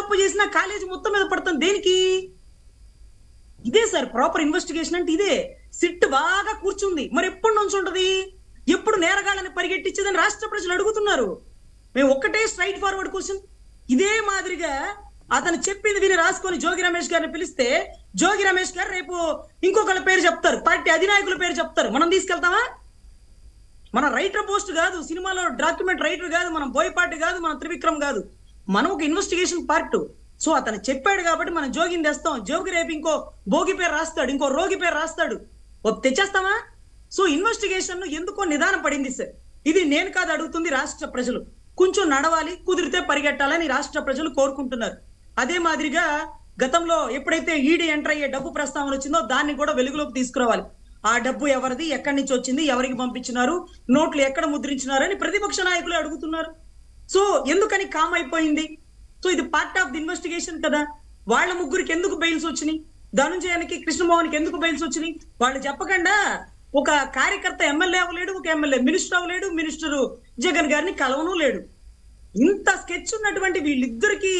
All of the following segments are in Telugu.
తప్పు చేసినా కాలేజీ మొత్తం మీద పడుతుంది దేనికి? ఇదే సార్ ప్రాపర్ ఇన్వెస్టిగేషన్ అంటే ఇదే. సిట్ బాగా కూర్చుంది, మరి ఎప్పటి నుంచి ఉంటది? ఎప్పుడు నేరగాళ్ళని పరిగెట్టించేదని రాష్ట్ర ప్రజలు అడుగుతున్నారు. మేము ఒక్కటే స్ట్రైట్ ఫార్వర్డ్ క్వశ్చన్. ఇదే మాదిరిగా అతను చెప్పింది విని రాసుకొని జోగి రమేష్ గారిని పిలిస్తే జోగి రమేష్ గారు రేపు ఇంకొకళ్ళ పేరు చెప్తారు, పార్టీ అధినాయకుల పేరు చెప్తారు. మనం తీసుకెళ్తామా? మన రైటర్ పోస్ట్ కాదు, సినిమాలో డాక్యుమెంట్ రైటర్ కాదు, మనం బోయపాటి కాదు, మన త్రివిక్రమ్ కాదు, మనం ఒక ఇన్వెస్టిగేషన్ పార్ట్. సో అతను చెప్పాడు కాబట్టి మనం జోగిని తెస్తాం. జోగి రేపు ఇంకో భోగి పేరు రాస్తాడు, ఇంకో రోగి పేరు రాస్తాడు, తెచ్చేస్తామా? సో ఇన్వెస్టిగేషన్ ఎందుకో నిదానం పడింది సార్. ఇది నేను కాదు అడుగుతుంది, రాష్ట్ర ప్రజలు. కొంచెం నడవాలి, కుదిరితే పరిగెట్టాలని రాష్ట్ర ప్రజలు కోరుకుంటున్నారు. అదే మాదిరిగా గతంలో ఎప్పుడైతే ఈడీ ఎంటర్ అయ్యే డబ్బు ప్రస్తావన వచ్చిందో దాన్ని కూడా వెలుగులోకి తీసుకురావాలి. ఆ డబ్బు ఎవరిది, ఎక్కడి నుంచి వచ్చింది, ఎవరికి పంపించినారు, నోట్లు ఎక్కడ ముద్రించినారు అని ప్రతిపక్ష నాయకులు అడుగుతున్నారు. సో ఎందుకని కామ్ అయిపోయింది? సో ఇది పార్ట్ ఆఫ్ ది ఇన్వెస్టిగేషన్ కదా. వాళ్ళ ముగ్గురికి ఎందుకు బెయిల్స్ వచ్చినాయి, ధనుంజయానికి, కృష్ణమోహన్కి ఎందుకు బెయిల్స్ వచ్చినాయి? వాళ్ళు చెప్పకుండా ఒక కార్యకర్త ఎమ్మెల్యే అవ్వలేడు, ఒక ఎమ్మెల్యే మినిస్టర్ అవ్వలేడు, మినిస్టర్ జగన్ గారిని కలవను లేడు. ఇంత స్కెచ్ ఉన్నటువంటి వీళ్ళిద్దరికి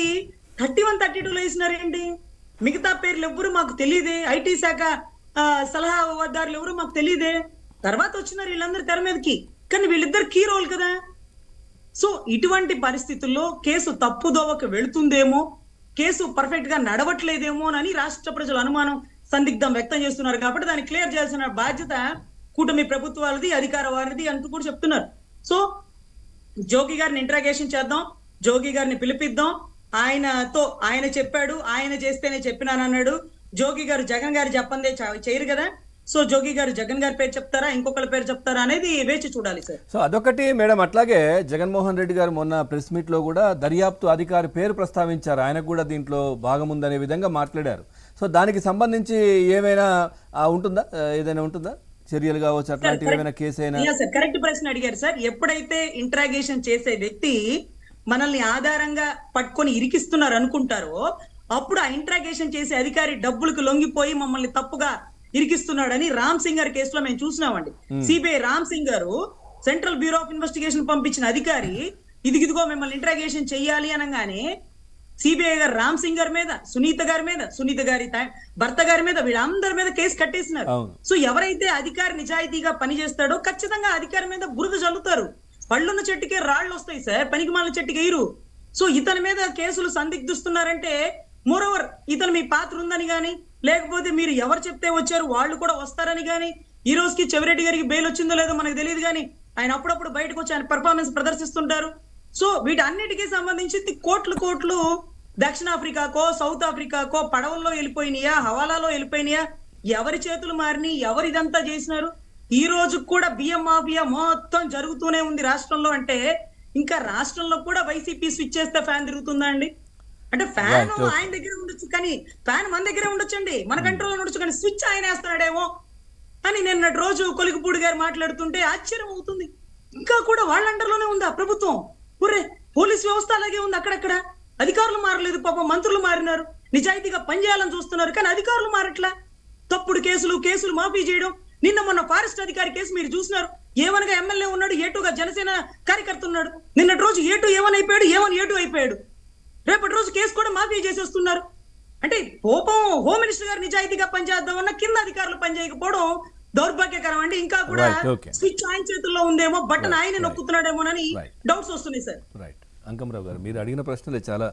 31, 32లో వేసినారేంటి? మిగతా పేర్లు ఎవ్వరు మాకు తెలియదే, ఐటీ శాఖ సలహాదారులు ఎవరు మాకు తెలియదే, తర్వాత వచ్చినారు వీళ్ళందరూ తెర మీదకి. కానీ వీళ్ళిద్దరు కీ రోల్ కదా. సో ఇటువంటి పరిస్థితుల్లో కేసు తప్పుదోవకు వెళుతుందేమో, కేసు పర్ఫెక్ట్ గా నడవట్లేదేమో అని రాష్ట్ర ప్రజలు అనుమానం, సందిగ్ధం వ్యక్తం చేస్తున్నారు. కాబట్టి దాన్ని క్లియర్ చేయాల్సిన బాధ్యత కూటమి ప్రభుత్వాలది, అధికార వారిది అంటూ కూడా చెప్తున్నారు. సో జోగి గారిని ఇంట్రాగేషన్ చేద్దాం, జోగి గారిని పిలిపిద్దాం. ఆయన చెప్పాడు, ఆయన చేస్తేనే చెప్పినానన్నాడు. జోగి గారు జగన్ గారు చెప్పందే చేయరు కదా. సో జోగి గారు జగన్ గారి పేరు చెప్తారా, ఇంకొకరి పేరు చెప్తారా అనేది వేచి చూడాలి సార్. సో అదొకటి మేడం. అట్లాగే జగన్మోహన్ రెడ్డి గారు మొన్న ప్రెస్ మీట్ లో కూడా దర్యాప్తు అధికారి పేరు ప్రస్తావించారు, ఆయనకు కూడా దీంట్లో భాగం ఉందనే విధంగా మాట్లాడారు. సో దానికి సంబంధించి ఏమైనా ఉంటుందా, ఏదైనా ఉంటుందా, చర్యలు కావచ్చు అట్లాంటివి ఏమైనా కేసు అయినా? కరెక్ట్ ప్రశ్న అడిగారు సార్. ఎప్పుడైతే ఇంట్రాగేషన్ చేసే వ్యక్తి మనల్ని ఆధారంగా పట్టుకొని ఇరికిస్తున్నారు అనుకుంటారో అప్పుడు ఆ ఇంట్రాగేషన్ చేసే అధికారి డబ్బులకు లొంగిపోయి మమ్మల్ని తప్పుగా ఇరికిస్తున్నాడని రామ్ సింగ్ గారి కేసులో మేము చూసినామండి. సిబిఐ రామ్ సింగ్ గారు సెంట్రల్ బ్యూరో ఆఫ్ ఇన్వెస్టిగేషన్ పంపించిన అధికారి ఇదిగో మిమ్మల్ని ఇంట్రాగేషన్ చెయ్యాలి అనగానే సిబిఐ గారు రామ్ సింగ్ గారి మీద, సునీత గారి మీద, సునీత గారి భర్త గారి మీద, వీళ్ళందరి మీద కేసు కట్టేసినారు. సో ఎవరైతే అధికారి నిజాయితీగా పనిచేస్తాడో ఖచ్చితంగా అధికారి మీద బురద చల్లుతారు. పళ్ళున్న చెట్టుకే రాళ్ళు వస్తాయి సార్, పనికిమాలిన చెట్టుకి ఎయిరు. సో ఇతని మీద కేసులు సందిగ్ధిస్తున్నారంటే మోరోవర్ ఇతను మీ పాత్ర ఉందని గాని, లేకపోతే మీరు ఎవరు చెప్తే వచ్చారు వాళ్ళు కూడా వస్తారని గాని, ఈ రోజుకి చెవిరెడ్డి గారికి బెయిల్ వచ్చిందో లేదో మనకు తెలియదు కానీ ఆయన అప్పుడప్పుడు బయటకు వచ్చి ఆయన పెర్ఫార్మెన్స్ ప్రదర్శిస్తుంటారు. సో వీటన్నిటికీ సంబంధించి కోట్లు దక్షిణాఫ్రికాకో సౌత్ ఆఫ్రికాకో పడవల్లో వెళ్ళిపోయినాయా, హవాలాలో వెళ్ళిపోయినాయా, ఎవరి చేతులు మారిని, ఎవరు ఇదంతా చేసినారు? ఈ రోజు కూడా బియ్యం మాఫియా మొత్తం జరుగుతూనే ఉంది రాష్ట్రంలో. అంటే ఇంకా రాష్ట్రంలో కూడా వైసీపీ స్విచ్ చేస్తే ఫ్యాన్ తిరుగుతుందా అండి? అంటే ఫ్యాన్ ఆయన దగ్గర ఉండొచ్చు కానీ ఫ్యాన్ మన దగ్గరే ఉండొచ్చండి, మన కంట్రోల్లో ఉండొచ్చు, కానీ స్విచ్ ఆయన వేస్తాడేమో అని నిన్నటి రోజు కొలికపూడి గారు మాట్లాడుతుంటే ఆశ్చర్యం అవుతుంది. ఇంకా కూడా వాళ్ళ అండర్లోనే ఉందా ప్రభుత్వం? ఒరే పోలీస్ వ్యవస్థ అలాగే ఉంది, అక్కడక్కడ అధికారులు మారలేదు, పాపం మంత్రులు మారినారు, నిజాయితీగా పనిచేయాలని చూస్తున్నారు కానీ అధికారులు మారట్లా. తప్పుడు కేసులు మాఫీ చేయడం. నిన్న మొన్న ఫారెస్ట్ అధికారి కేసు మీరు చూసినారు. ఏవనగా ఎమ్మెల్యే ఉన్నాడు, ఏటుగా జనసేన కార్యకర్త ఉన్నాడు. నిన్నటి రోజు ఏటు ఏవన్ అయిపోయాడు, ఏవన్ ఏటు అయిపోయాడు. రేపటి రోజు కేసు కూడా మాఫీ చేసేస్తున్నారు. అంటే హోమ్ మినిస్టర్ గారు నిజాయితీగా పనిచేద్దామన్నా కింద అధికారులు పనిచేయకపోవడం దౌర్భాగ్యకరం అండి. ఇంకా కూడా స్విచ్ ఆయన చేతుల్లో ఉందేమో, బటన్ ఆయన నొక్కుతున్నాడేమోనని డౌట్స్ వస్తున్నాయి సార్. రైట్. అంకమరావు గారు, మీరు అడిగిన ప్రశ్నలే చాలా